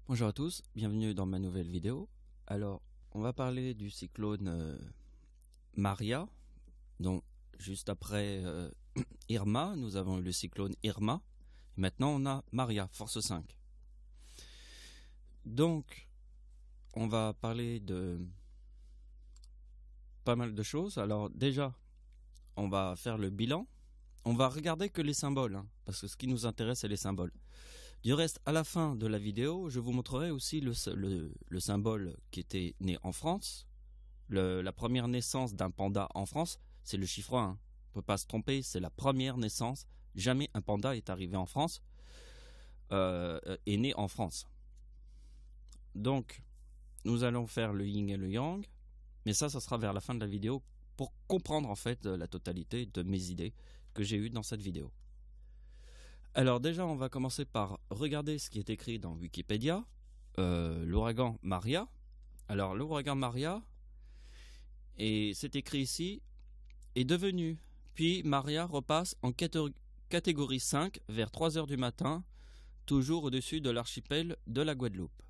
Bonjour à tous, bienvenue dans ma nouvelle vidéo. Alors, on va parler du cyclone Maria. Donc, juste après Irma, nous avons eu le cyclone Irma. Maintenant, on a Maria, force 5. Donc, on va parler de pas mal de choses. Alors, déjà, on va faire le bilan. On va regarder que les symboles, parce que ce qui nous intéresse, c'est les symboles. Du reste, à la fin de la vidéo, je vous montrerai aussi le symbole qui était né en France. La première naissance d'un panda en France, c'est le chiffre 1. On ne peut pas se tromper, c'est la première naissance. Jamais un panda est arrivé en France, est né en France. Donc, nous allons faire le yin et le yang, mais ça sera vers la fin de la vidéo pour comprendre en fait la totalité de mes idées que j'ai eues dans cette vidéo. Alors déjà, on va commencer par regarder ce qui est écrit dans Wikipédia. L'ouragan Maria. Alors l'ouragan Maria, et c'est écrit ici, est devenu, puis Maria repasse en catégorie 5 vers 3 h du matin, toujours au-dessus de l'archipel de la Guadeloupe.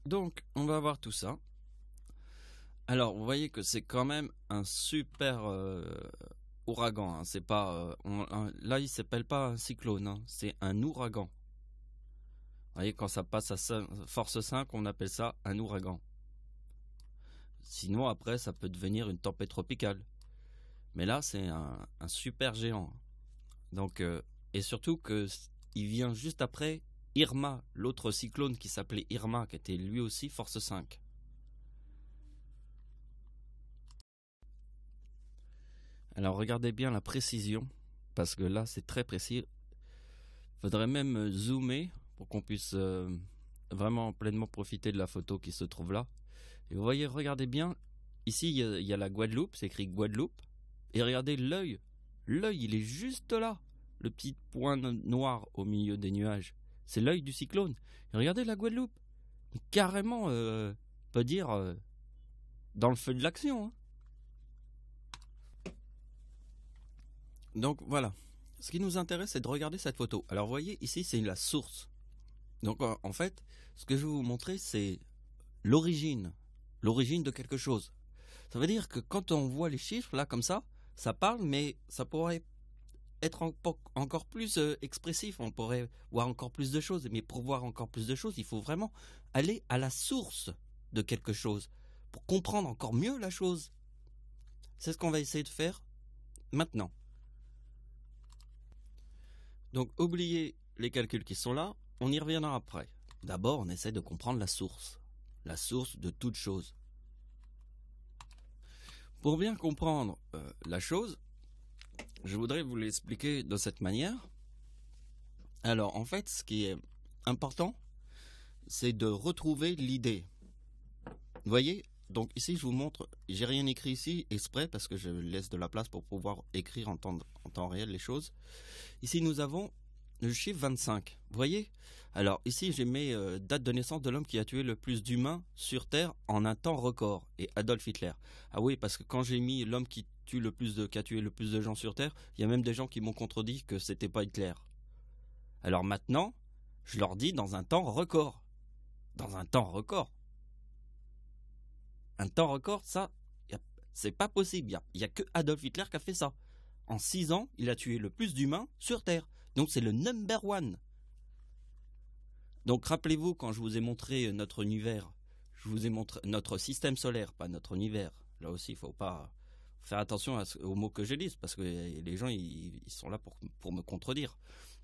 Donc, on va voir tout ça. Alors, vous voyez que c'est quand même un super ouragan. C'est pas, là, il s'appelle pas un cyclone, c'est un ouragan. Vous voyez, quand ça passe à force 5, on appelle ça un ouragan. Sinon, après, ça peut devenir une tempête tropicale. Mais là, c'est un super géant. Donc, et surtout que il vient juste après Irma, l'autre cyclone qui s'appelait Irma, qui était lui aussi force 5. Alors, regardez bien la précision, parce que là, c'est très précis. Faudrait même zoomer pour qu'on puisse vraiment pleinement profiter de la photo qui se trouve là. Et vous voyez, regardez bien, ici il y a la Guadeloupe, c'est écrit Guadeloupe. Et regardez l'œil, l'œil il est juste là, le petit point noir au milieu des nuages. C'est l'œil du cyclone. Et regardez la Guadeloupe, carrément, on peut dire, dans le feu de l'action. Donc voilà, ce qui nous intéresse c'est de regarder cette photo. Alors vous voyez, ici c'est la source. Donc en fait, ce que je vais vous montrer c'est l'origine de quelque chose. Ça veut dire que quand on voit les chiffres là comme ça parle, mais ça pourrait être encore plus expressif, on pourrait voir encore plus de choses, mais pour voir encore plus de choses, il faut vraiment aller à la source de quelque chose, pour comprendre encore mieux la chose. C'est ce qu'on va essayer de faire maintenant. Donc oubliez les calculs qui sont là, on y reviendra après. D'abord, on essaie de comprendre la source de toute chose. Pour bien comprendre la chose, je voudrais vous l'expliquer de cette manière. Alors, en fait, ce qui est important, c'est de retrouver l'idée. Vous voyez, donc ici, je vous montre, j'ai rien écrit ici exprès parce que je laisse de la place pour pouvoir écrire en temps réel les choses. Ici, nous avons le chiffre 25. Vous voyez? Alors, ici, j'ai mis date de naissance de l'homme qui a tué le plus d'humains sur Terre en un temps record, et Adolf Hitler. Ah oui, parce que quand j'ai mis l'homme qui a tué le plus de gens sur Terre, il y a même des gens qui m'ont contredit que c'était pas Hitler. Alors maintenant, je leur dis dans un temps record. Dans un temps record. Un temps record, ça, c'est pas possible. Il y a que Adolf Hitler qui a fait ça. En 6 ans, il a tué le plus d'humains sur Terre. Donc c'est le number one. Donc rappelez-vous, quand je vous ai montré notre univers, je vous ai montré notre système solaire, pas notre univers. Là aussi, il faut pas faire attention aux mots que je dis, parce que les gens ils sont là pour me contredire.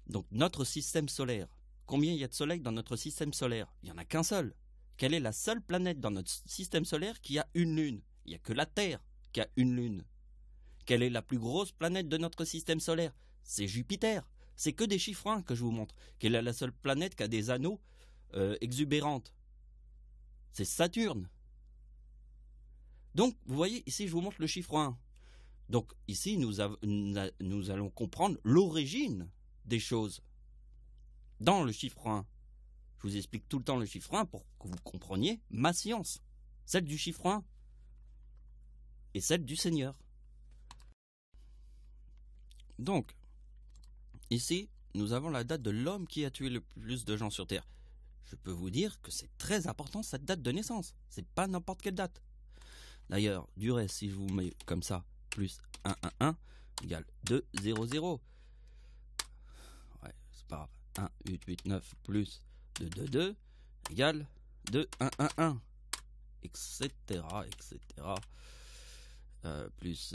Donc notre système solaire, combien il y a de soleils dans notre système solaire? Il n'y en a qu'un seul. Quelle est la seule planète dans notre système solaire qui a une lune? Il n'y a que la Terre qui a une lune. Quelle est la plus grosse planète de notre système solaire? C'est Jupiter. C'est que des chiffres 1 que je vous montre. Quelle est la seule planète qui a des anneaux exubérantes? C'est Saturne. Donc, vous voyez, ici, je vous montre le chiffre 1. Donc, ici, nous allons comprendre l'origine des choses dans le chiffre 1. Je vous explique tout le temps le chiffre 1 pour que vous compreniez ma science. Celle du chiffre 1 et celle du Seigneur. Donc, ici, nous avons la date de l'homme qui a tué le plus de gens sur Terre. Je peux vous dire que c'est très important cette date de naissance. C'est pas n'importe quelle date. D'ailleurs, du reste, si je vous mets comme ça, plus 1, 1, 1, égale 2, 0, 0. Ouais, c'est pas grave. 1, 8, 8, 9, plus 2, 2, 2, égale 2, 1, 1, 1. Etc. etc. Plus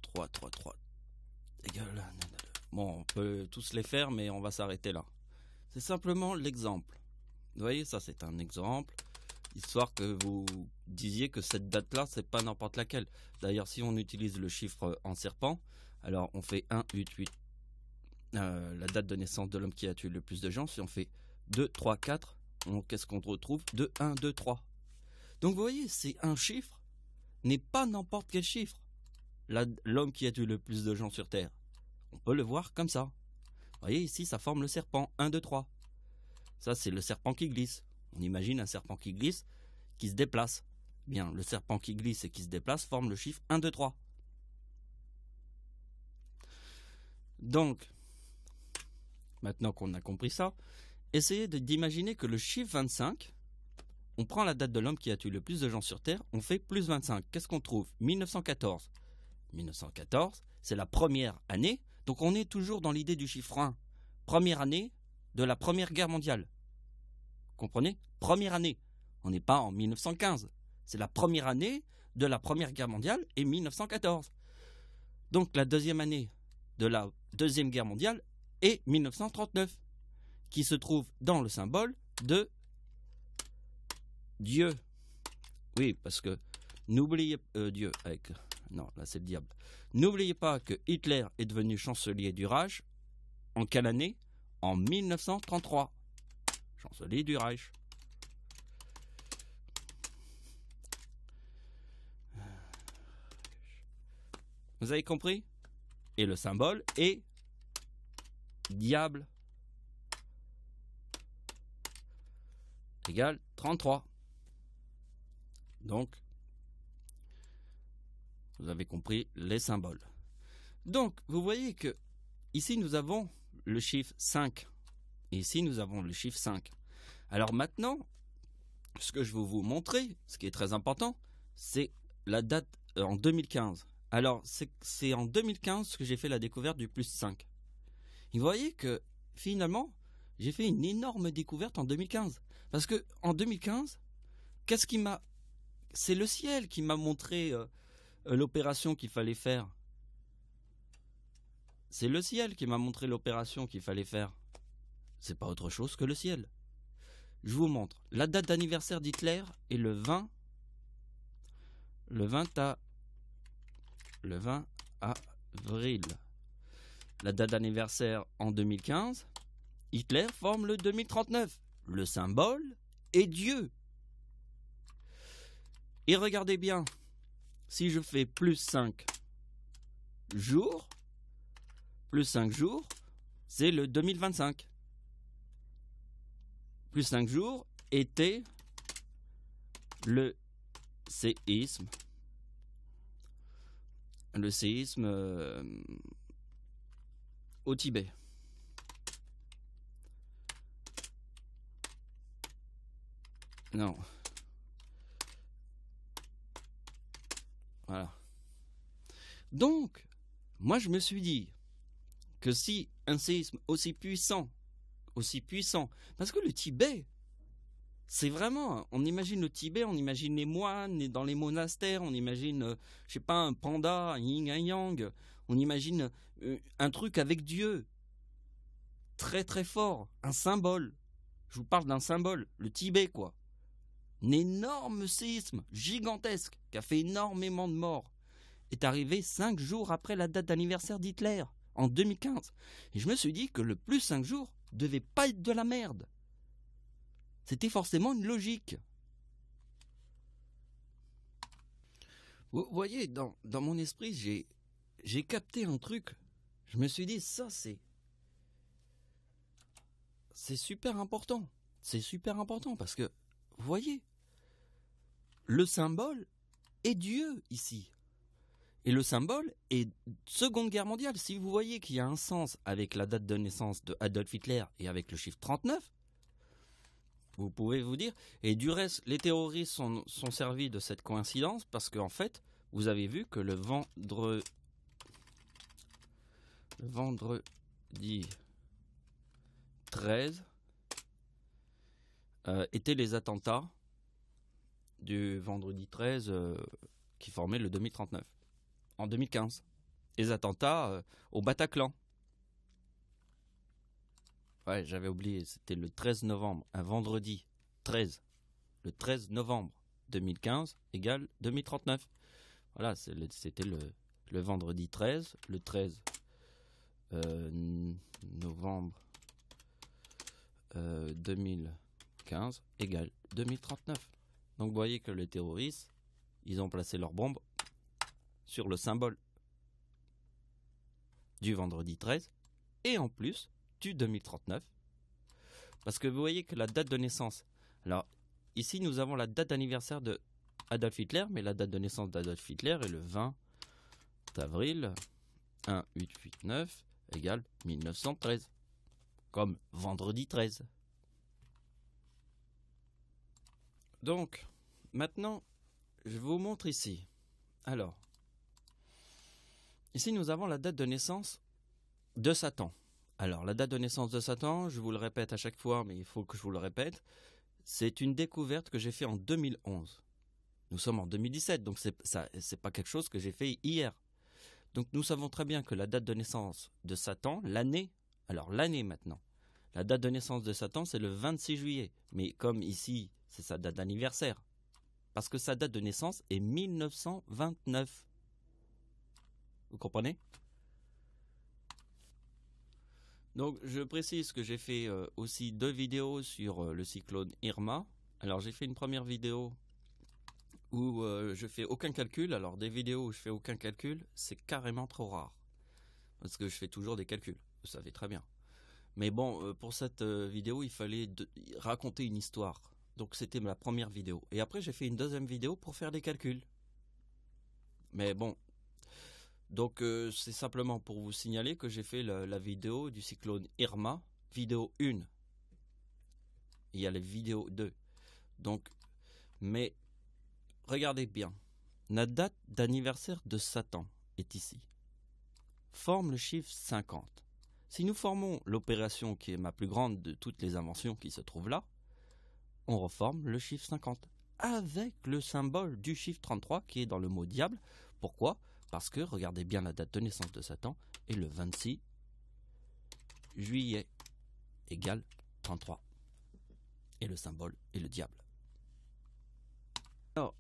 3, 3, 3. Égale. Bon, on peut tous les faire, mais on va s'arrêter là. C'est simplement l'exemple. Vous voyez, ça c'est un exemple, histoire que vous disiez que cette date-là, c'est pas n'importe laquelle. D'ailleurs, si on utilise le chiffre en serpent, alors on fait 1, 8, 8, la date de naissance de l'homme qui a tué le plus de gens. Si on fait 2, 3, 4, qu'est-ce qu'on retrouve? 2, 1, 2, 3. Donc vous voyez, c'est un chiffre, n'est pas n'importe quel chiffre. L'homme qui a tué le plus de gens sur Terre. On peut le voir comme ça. Vous voyez, ici, ça forme le serpent. 1, 2, 3. Ça, c'est le serpent qui glisse. On imagine un serpent qui glisse, qui se déplace. Bien, le serpent qui glisse et qui se déplace forme le chiffre 1, 2, 3. Donc, maintenant qu'on a compris ça, essayez d'imaginer que le chiffre 25, on prend la date de l'homme qui a tué le plus de gens sur Terre, on fait plus 25. Qu'est-ce qu'on trouve? 1914. 1914, c'est la première année. Donc on est toujours dans l'idée du chiffre 1. Première année de la Première Guerre mondiale. Comprenez? Première année. On n'est pas en 1915. C'est la première année de la Première Guerre mondiale et 1914. Donc la deuxième année de la Deuxième Guerre mondiale est 1939, qui se trouve dans le symbole de Dieu. Oui, parce que n'oubliez Dieu avec... Non, là c'est le diable. N'oubliez pas que Hitler est devenu chancelier du Reich. En quelle année? En 1933. Chancelier du Reich. Vous avez compris? Et le symbole est diable égale 33. Donc, vous avez compris les symboles. Donc, vous voyez que ici, nous avons le chiffre 5. Et ici, nous avons le chiffre 5. Alors maintenant, ce que je vais vous montrer, ce qui est très important, c'est la date en 2015. Alors, c'est en 2015 que j'ai fait la découverte du plus 5. Et vous voyez que, finalement, j'ai fait une énorme découverte en 2015. Parce que en 2015, qu'est-ce qui m'a... C'est le ciel qui m'a montré l'opération qu'il fallait faire. C'est le ciel qui m'a montré l'opération qu'il fallait faire. C'est pas autre chose que le ciel. Je vous montre. La date d'anniversaire d'Hitler est le 20 avril. La date d'anniversaire en 2015, Hitler forme le 2039. Le symbole est Dieu. Et regardez bien, si je fais plus 5 jours, c'est le 2025. Plus 5 jours était le séisme. Le séisme au Tibet. Non. Voilà. Donc, moi je me suis dit que si un séisme aussi puissant, parce que le Tibet, c'est vraiment, on imagine le Tibet, on imagine les moines dans les monastères, on imagine, je sais pas, un panda, un yin, un yang, on imagine un truc avec Dieu, très très fort, un symbole. Je vous parle d'un symbole, le Tibet quoi. Un énorme séisme gigantesque qui a fait énormément de morts est arrivé 5 jours après la date d'anniversaire d'Hitler, en 2015. Et je me suis dit que le plus 5 jours devait pas être de la merde. C'était forcément une logique. Vous voyez, dans mon esprit, j'ai capté un truc. Je me suis dit, ça c'est super important. C'est super important parce que, vous voyez, le symbole est Dieu ici. Et le symbole est Seconde Guerre mondiale. Si vous voyez qu'il y a un sens avec la date de naissance de Adolf Hitler et avec le chiffre 39, vous pouvez vous dire. Et du reste, les terroristes sont servis de cette coïncidence parce qu'en fait, vous avez vu que le vendredi 13 étaient les attentats du vendredi 13 qui formaient le 2039 en 2015. Les attentats au Bataclan. Ouais, j'avais oublié, c'était le 13 novembre, un vendredi 13. Le 13 novembre 2015 égale 2039. Voilà, c'était le vendredi 13, le 13 novembre 2015 égale 2039. Donc vous voyez que les terroristes, ils ont placé leur bombe sur le symbole du vendredi 13 et en plus du 2039. Parce que vous voyez que la date de naissance, alors ici nous avons la date d'anniversaire de Adolf Hitler, mais la date de naissance d'Adolf Hitler est le 20 avril 1889 égale 1913, comme vendredi 13. Donc, maintenant, je vous montre ici. Alors, ici nous avons la date de naissance de Satan. Alors, la date de naissance de Satan, je vous le répète à chaque fois, mais il faut que je vous le répète, c'est une découverte que j'ai fait en 2011. Nous sommes en 2017, donc c'est pas quelque chose que j'ai fait hier. Donc nous savons très bien que la date de naissance de Satan, l'année maintenant, la date de naissance de Satan, c'est le 26 juillet. Mais comme ici, c'est sa date d'anniversaire. Parce que sa date de naissance est 1929. Vous comprenez ? Donc je précise que j'ai fait aussi 2 vidéos sur le cyclone Irma. Alors j'ai fait une première vidéo où je fais aucun calcul. Alors des vidéos où je fais aucun calcul, c'est carrément trop rare. Parce que je fais toujours des calculs, vous savez très bien. Mais bon, pour cette vidéo, il fallait raconter une histoire. Donc c'était ma première vidéo. Et après j'ai fait une deuxième vidéo pour faire des calculs. Mais bon, donc c'est simplement pour vous signaler que j'ai fait la vidéo du cyclone Irma, vidéo 1. Il y a la vidéo 2. Donc, mais regardez bien, la date d'anniversaire de Satan est ici. Forme le chiffre 50. Si nous formons l'opération qui est ma plus grande de toutes les inventions qui se trouvent là, on reforme le chiffre 50 avec le symbole du chiffre 33 qui est dans le mot diable. Pourquoi ? Parce que, regardez bien la date de naissance de Satan, est le 26 juillet égale 33. Et le symbole est le diable. Alors,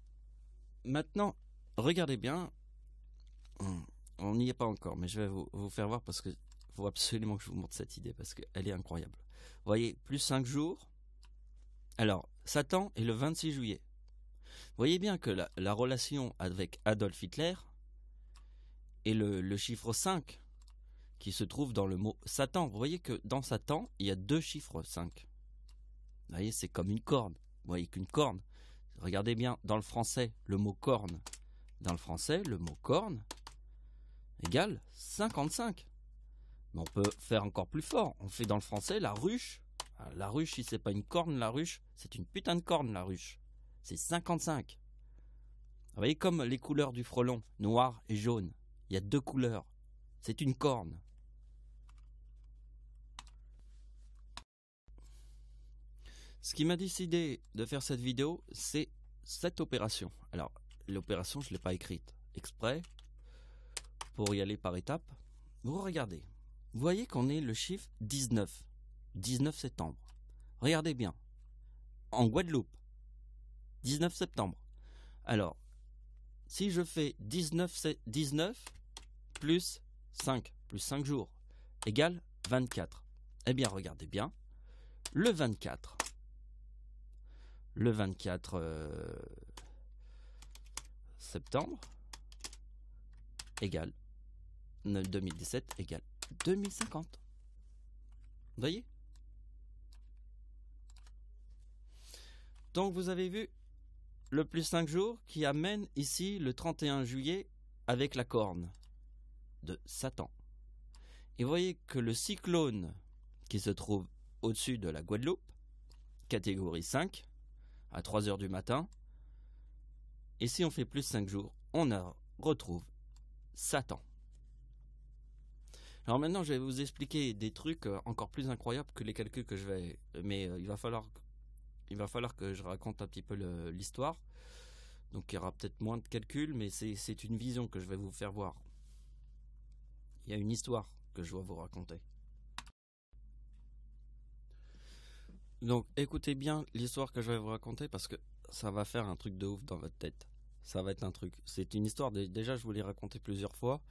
maintenant, regardez bien. On n'y est pas encore, mais je vais vous faire voir parce qu'il faut absolument que je vous montre cette idée parce qu'elle est incroyable. Vous voyez, plus 5 jours. Alors, Satan est le 26 juillet. Vous voyez bien que la relation avec Adolf Hitler et le chiffre 5 qui se trouve dans le mot Satan. Vous voyez que dans Satan, il y a 2 chiffres 5. Vous voyez, c'est comme une corne. Vous voyez qu'une corne. Regardez bien, dans le français, le mot corne. Dans le français, le mot corne égale 55. Mais on peut faire encore plus fort. On fait dans le français la ruche. La ruche, si c'est pas une corne, la ruche, c'est une putain de corne, la ruche. C'est 55. Vous voyez comme les couleurs du frelon, noir et jaune. Il y a 2 couleurs. C'est une corne. Ce qui m'a décidé de faire cette vidéo, c'est cette opération. Alors, l'opération, je ne l'ai pas écrite exprès pour y aller par étapes. Vous regardez. Vous voyez qu'on est le chiffre 19. 19 septembre. Regardez bien. En Guadeloupe. 19 septembre. Alors, si je fais 19 plus 5 jours égale 24. Eh bien, regardez bien. Le 24 septembre égale 2017 égale 2050. Vous voyez? Donc vous avez vu le plus 5 jours qui amène ici le 31 juillet avec la corne de Satan. Et vous voyez que le cyclone qui se trouve au-dessus de la Guadeloupe, catégorie 5, à 3 h du matin, et si on fait plus 5 jours, retrouve Satan. Alors maintenant, je vais vous expliquer des trucs encore plus incroyables que les calculs que je vais... Mais il va falloir que je raconte un petit peu l'histoire. Donc il y aura peut-être moins de calculs, mais c'est une vision que je vais vous faire voir. Il y a une histoire que je dois vous raconter. Donc écoutez bien l'histoire que je vais vous raconter parce que ça va faire un truc de ouf dans votre tête. Ça va être un truc. C'est une histoire, déjà je vous l'ai raconté plusieurs fois,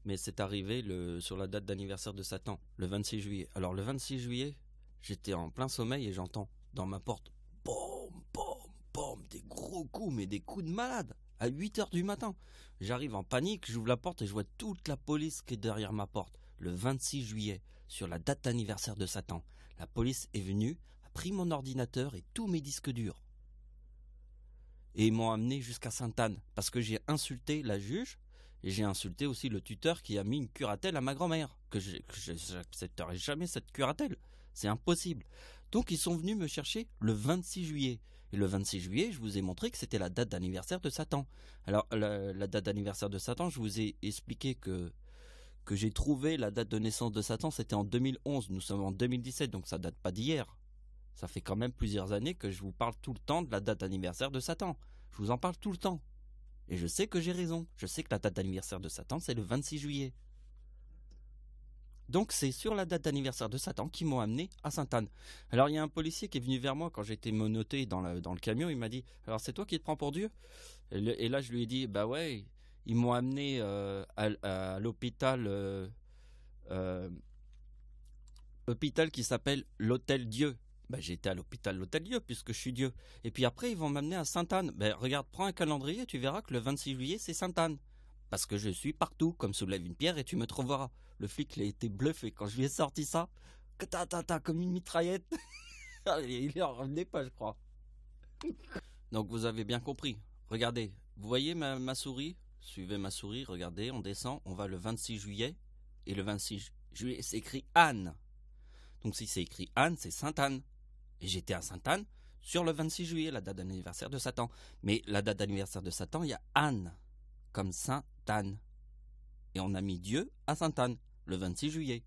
mais c'est arrivé sur la date d'anniversaire de Satan, le 26 juillet. Alors le 26 juillet, j'étais en plein sommeil et j'entends dans ma porte, boum, boum, boum, des gros coups, mais des coups de malade, à 8 h du matin. J'arrive en panique, j'ouvre la porte et je vois toute la police qui est derrière ma porte. Le 26 juillet, sur la date d'anniversaire de Satan, la police est venue, a pris mon ordinateur et tous mes disques durs. Et ils m'ont amené jusqu'à Sainte-Anne, parce que j'ai insulté la juge, et j'ai insulté aussi le tuteur qui a mis une curatelle à ma grand-mère, que j'accepterai jamais cette curatelle, c'est impossible. Donc ils sont venus me chercher le 26 juillet. Et le 26 juillet, je vous ai montré que c'était la date d'anniversaire de Satan. Alors la date d'anniversaire de Satan, je vous ai expliqué que j'ai trouvé la date de naissance de Satan, c'était en 2011, nous sommes en 2017, donc ça date pas d'hier. Ça fait quand même plusieurs années que je vous parle tout le temps de la date d'anniversaire de Satan. Je vous en parle tout le temps. Et je sais que j'ai raison. Je sais que la date d'anniversaire de Satan, c'est le 26 juillet. Donc c'est sur la date d'anniversaire de Satan qu'ils m'ont amené à Sainte-Anne. Alors il y a un policier qui est venu vers moi quand j'étais menotté dans le camion. Il m'a dit, alors c'est toi qui te prends pour Dieu? Et là je lui ai dit, bah ouais, ils m'ont amené à l'hôpital hôpital qui s'appelle l'Hôtel Dieu. Ben, j'étais à l'hôpital l'Hôtel Dieu puisque je suis Dieu. Et puis après ils vont m'amener à Sainte-Anne. Ben, regarde, prends un calendrier, tu verras que le 26 juillet c'est Sainte-Anne. Parce que je suis partout, comme soulève une pierre et tu me trouveras. Le flic il a été bluffé quand je lui ai sorti ça. Comme une mitraillette. Il en revenait pas, je crois. Donc vous avez bien compris. Regardez, vous voyez ma souris? Suivez ma souris, regardez, on descend, on va le 26 juillet. Et le 26 juillet c'est écrit Anne. Donc si c'est écrit Anne, c'est Sainte-Anne. Et j'étais à Sainte-Anne sur le 26 juillet, la date d'anniversaire de Satan. Mais la date d'anniversaire de Satan, il y a Anne, comme Sainte-Anne. Et on a mis Dieu à Sainte-Anne, le 26 juillet.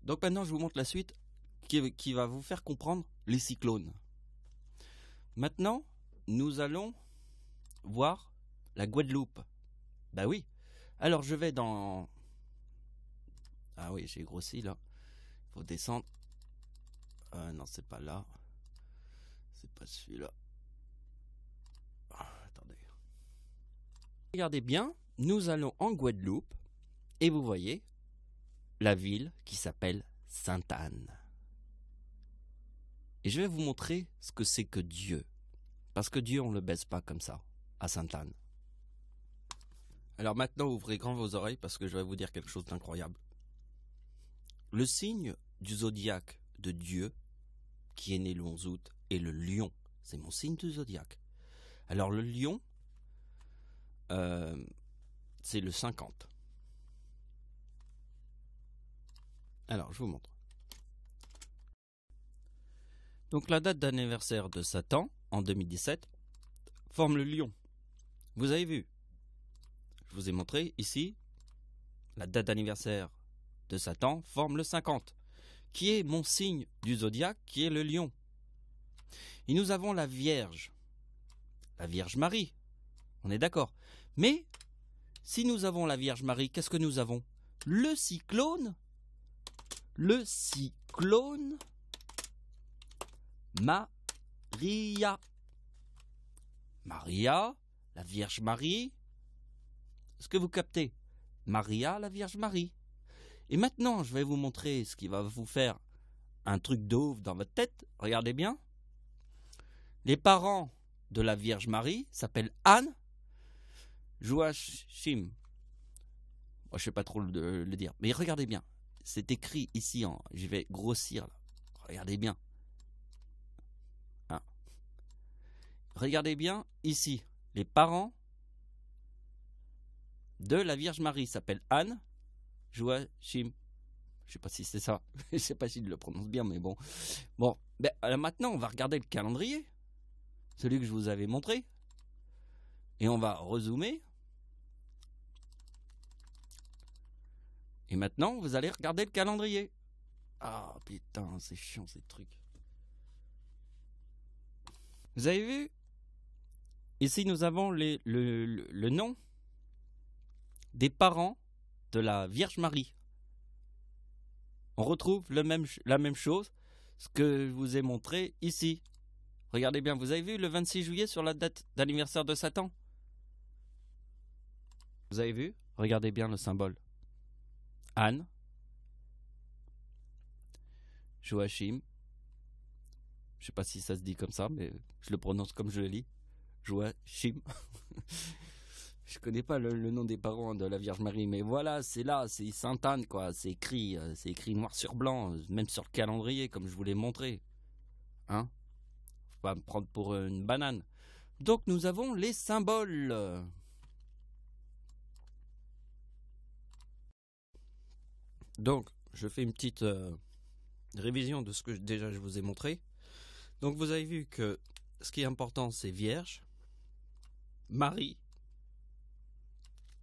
Donc maintenant, je vous montre la suite qui va vous faire comprendre les cyclones. Maintenant, nous allons voir la Guadeloupe. Bah oui. Alors je vais dans... Ah oui, j'ai grossi là. Il faut descendre. Non, c'est pas là. C'est pas celui-là. Attendez. Regardez bien, nous allons en Guadeloupe et vous voyez la ville qui s'appelle Sainte-Anne. Et je vais vous montrer ce que c'est que Dieu. Parce que Dieu, on ne le baisse pas comme ça, à Sainte-Anne. Alors maintenant, ouvrez grand vos oreilles parce que je vais vous dire quelque chose d'incroyable. Le signe du zodiaque de Dieu, qui est né le 11 août, est le lion. C'est mon signe du zodiaque. Alors le lion, c'est le 50. Alors je vous montre. Donc la date d'anniversaire de Satan, en 2017, forme le lion. Vous avez vu? Je vous ai montré ici, la date d'anniversaire de Satan forme le 50, qui est mon signe du zodiaque, qui est le lion. Et nous avons la Vierge Marie, on est d'accord. Mais, si nous avons la Vierge Marie, qu'est-ce que nous avons? Le cyclone Maria. Maria, la Vierge Marie. Est-ce que vous captez? Maria, la Vierge Marie. Et maintenant, je vais vous montrer ce qui va vous faire un truc de ouf dans votre tête. Regardez bien. Les parents de la Vierge Marie s'appellent Anne, Joachim. Moi, je sais pas trop le dire. Mais regardez bien. C'est écrit ici. Je vais grossir. Là. Regardez bien. Hein. Regardez bien ici. Les parents de la Vierge Marie s'appelle Anne Joachim. Je sais pas si c'est ça. Je sais pas s'il le prononce bien, mais bon. Bon, ben, maintenant, on va regarder le calendrier. Celui que je vous avais montré. Et on va rezoomer. Et maintenant, vous allez regarder le calendrier. Ah, putain, c'est chiant ces trucs. Vous avez vu? Ici, nous avons le nom des parents de la Vierge Marie. On retrouve la même chose, ce que je vous ai montré ici. Regardez bien, vous avez vu le 26 juillet sur la date d'anniversaire de Satan? Vous avez vu? Regardez bien le symbole. Anne, Joachim, je sais pas si ça se dit comme ça, mais je le prononce comme je le lis. Joachim. Je connais pas le nom des parents de la Vierge Marie, mais voilà, c'est là, c'est Sainte Anne, quoi. C'est écrit noir sur blanc, même sur le calendrier, comme je vous l'ai montré. Hein? Faut pas me prendre pour une banane. Donc nous avons les symboles. Donc, je fais une petite révision de ce que déjà je vous ai montré. Donc vous avez vu que ce qui est important, c'est Vierge, Marie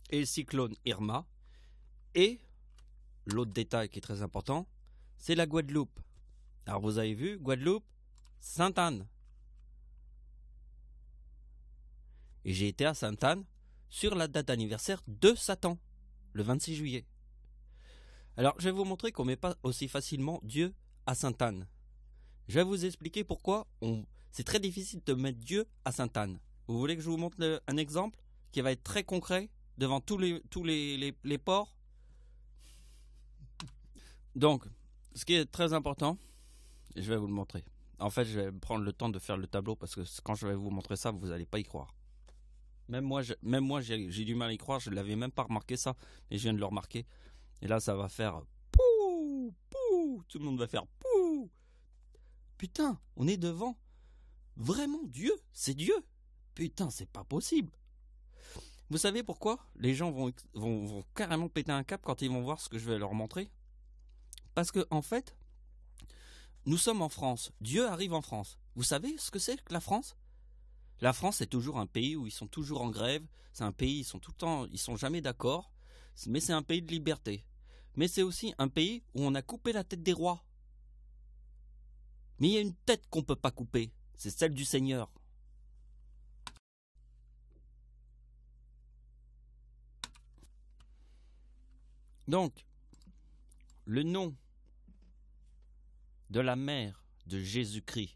et le cyclone Irma. Et l'autre détail qui est très important, c'est la Guadeloupe. Alors vous avez vu, Guadeloupe, Sainte-Anne. Et j'ai été à Sainte-Anne sur la date d'anniversaire de Satan, le 26 juillet. Alors je vais vous montrer qu'on ne met pas aussi facilement Dieu à Sainte-Anne. Je vais vous expliquer pourquoi c'est très difficile de mettre Dieu à Sainte-Anne. Vous voulez que je vous montre un exemple qui va être très concret devant tous les ports? Donc, ce qui est très important, je vais vous le montrer. En fait, je vais prendre le temps de faire le tableau parce que quand je vais vous montrer ça, vous n'allez pas y croire. Même moi, j'ai du mal à y croire. Je ne l'avais même pas remarqué ça, mais je viens de le remarquer. Et là, ça va faire pouh, pouh. Tout le monde va faire pouh. Putain, on est devant vraiment Dieu. C'est Dieu. Putain, c'est pas possible. Vous savez pourquoi les gens vont carrément péter un câble quand ils vont voir ce que je vais leur montrer? Parce que, en fait, nous sommes en France. Dieu arrive en France. Vous savez ce que c'est que la France? La France, c'est toujours un pays où ils sont toujours en grève. C'est un pays, ils sont tout le temps, ils sont jamais d'accord. Mais c'est un pays de liberté. Mais c'est aussi un pays où on a coupé la tête des rois. Mais il y a une tête qu'on ne peut pas couper. C'est celle du Seigneur. Donc, le nom de la mère de Jésus-Christ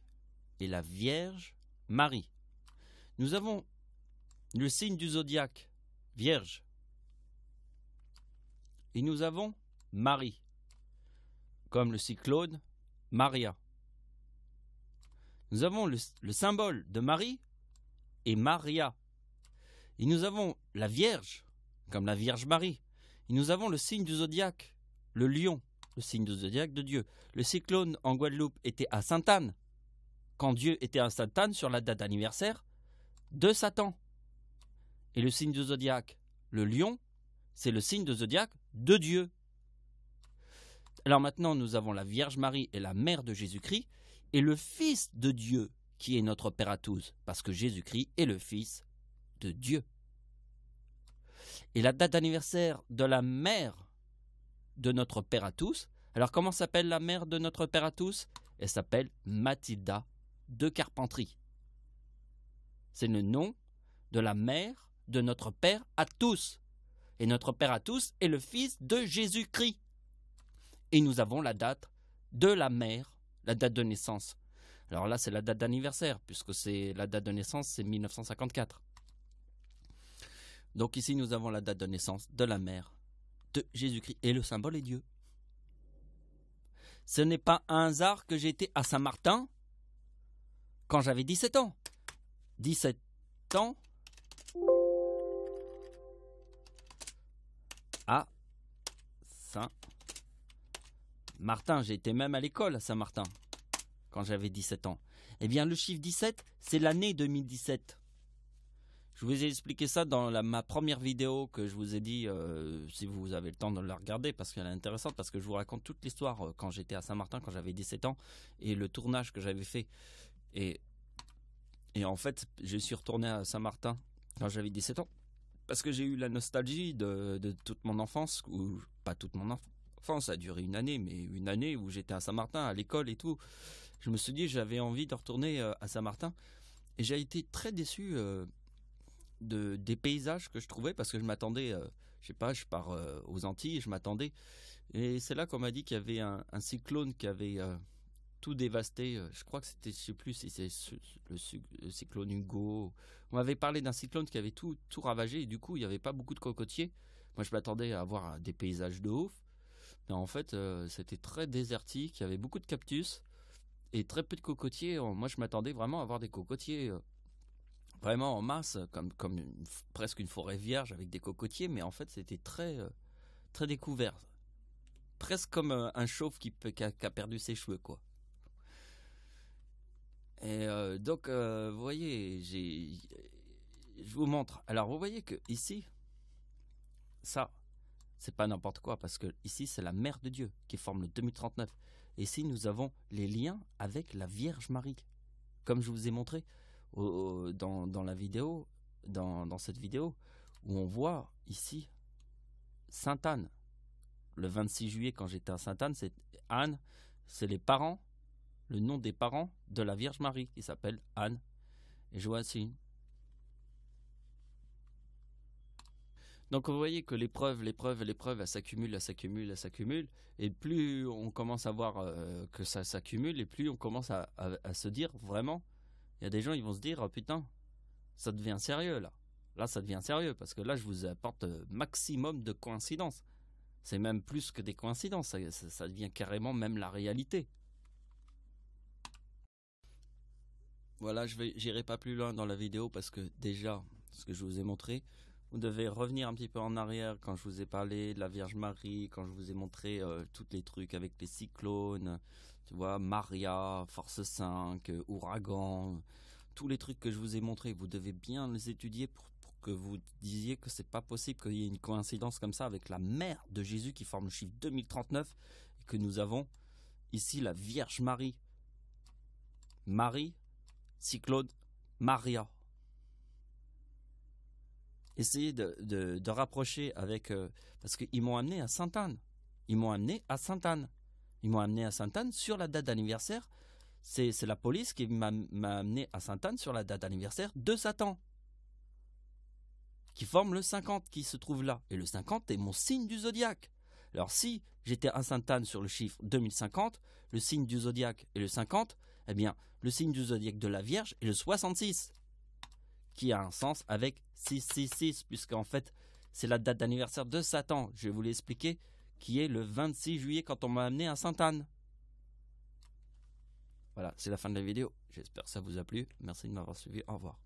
est la Vierge Marie. Nous avons le signe du zodiaque, Vierge. Et nous avons Marie, comme le cyclone Maria. Nous avons le symbole de Marie et Maria. Et nous avons la Vierge, comme la Vierge Marie. Et nous avons le signe du zodiaque, le lion, le signe du zodiaque de Dieu. Le cyclone en Guadeloupe était à Sainte-Anne, quand Dieu était à Sainte-Anne sur la date d'anniversaire de Satan. Et le signe du zodiaque, le lion, c'est le signe du zodiaque de Dieu. Alors maintenant, nous avons la Vierge Marie et la mère de Jésus-Christ et le Fils de Dieu qui est notre Père à tous, parce que Jésus-Christ est le Fils de Dieu. Et la date d'anniversaire de la mère de notre Père à tous, alors comment s'appelle la mère de notre Père à tous? Elle s'appelle Mathilda de Carpentrie. C'est le nom de la mère de notre Père à tous. Et notre Père à tous est le Fils de Jésus-Christ. Et nous avons la date de la mère, la date de naissance. Alors là, c'est la date d'anniversaire, puisque c'est la date de naissance, c'est 1954. Donc ici, nous avons la date de naissance de la mère de Jésus-Christ. Et le symbole est Dieu. Ce n'est pas un hasard que j'ai été à Saint-Martin quand j'avais 17 ans. 17 ans à Saint-Martin. J'ai été même à l'école à Saint-Martin quand j'avais 17 ans. Eh bien, le chiffre 17, c'est l'année 2017. Je vous ai expliqué ça dans ma première vidéo que je vous ai dit, si vous avez le temps de la regarder, parce qu'elle est intéressante, parce que je vous raconte toute l'histoire quand j'étais à Saint-Martin, quand j'avais 17 ans, et le tournage que j'avais fait. Et en fait, je suis retourné à Saint-Martin quand j'avais 17 ans, parce que j'ai eu la nostalgie de toute mon enfance, ou pas toute mon enfance, ça a duré une année, mais une année où j'étais à Saint-Martin, à l'école et tout. Je me suis dit, j'avais envie de retourner à Saint-Martin, et j'ai été très déçu des paysages que je trouvais, parce que je m'attendais, je sais pas, je pars aux Antilles, je m'attendais, et c'est là qu'on m'a dit qu'il y avait un cyclone qui avait tout dévasté. Je crois que c'était, je sais plus si c'est le cyclone Hugo. On m'avait parlé d'un cyclone qui avait tout ravagé, et du coup il n'y avait pas beaucoup de cocotiers. Moi je m'attendais à avoir des paysages de ouf, mais en fait c'était très désertique, il y avait beaucoup de cactus et très peu de cocotiers. Moi je m'attendais vraiment à avoir des cocotiers vraiment en masse, comme presque une forêt vierge avec des cocotiers, mais en fait c'était très découvert, presque comme un chauve qui a perdu ses cheveux, quoi. Et donc vous voyez, je vous montre. Alors vous voyez que ici, ça c'est pas n'importe quoi, parce que ici c'est la mère de Dieu qui forme le 2039. Et ici nous avons les liens avec la Vierge Marie, comme je vous ai montré dans la vidéo, dans cette vidéo, où on voit ici Sainte-Anne. Le 26 juillet, quand j'étais à Sainte-Anne, c'est Anne, c'est les parents, le nom des parents de la Vierge Marie, qui s'appelle Anne et Joachim. Donc vous voyez que l'épreuve, elle s'accumule, et plus on commence à voir que ça s'accumule, et plus on commence à se dire vraiment, il y a des gens, ils vont se dire, oh putain, ça devient sérieux là. Là, ça devient sérieux, parce que là, je vous apporte maximum de coïncidences. C'est même plus que des coïncidences, ça devient carrément même la réalité. Voilà, j'irai pas plus loin dans la vidéo, parce que déjà, ce que je vous ai montré, vous devez revenir un petit peu en arrière quand je vous ai parlé de la Vierge Marie, quand je vous ai montré tous les trucs avec les cyclones, tu vois, Maria, Force 5, Ouragan, tous les trucs que je vous ai montrés, vous devez bien les étudier pour que vous disiez que c'est pas possible qu'il y ait une coïncidence comme ça avec la mère de Jésus qui forme le chiffre 2039, et que nous avons ici la Vierge Marie. Marie, cyclone, Maria. Essayez de rapprocher avec... parce qu'ils m'ont amené à Sainte-Anne. Ils m'ont amené à Sainte-Anne sur la date d'anniversaire. C'est la police qui m'a amené à Sainte-Anne sur la date d'anniversaire de Satan, qui forme le 50, qui se trouve là. Et le 50 est mon signe du zodiaque. Alors si j'étais à Sainte-Anne sur le chiffre 2050, le signe du zodiaque est le 50, eh bien le signe du zodiaque de la Vierge est le 66. Qui a un sens avec 666, puisqu'en fait, c'est la date d'anniversaire de Satan, je vais vous l'expliquer, qui est le 26 juillet quand on m'a amené à Sainte-Anne. Voilà, c'est la fin de la vidéo. J'espère que ça vous a plu. Merci de m'avoir suivi. Au revoir.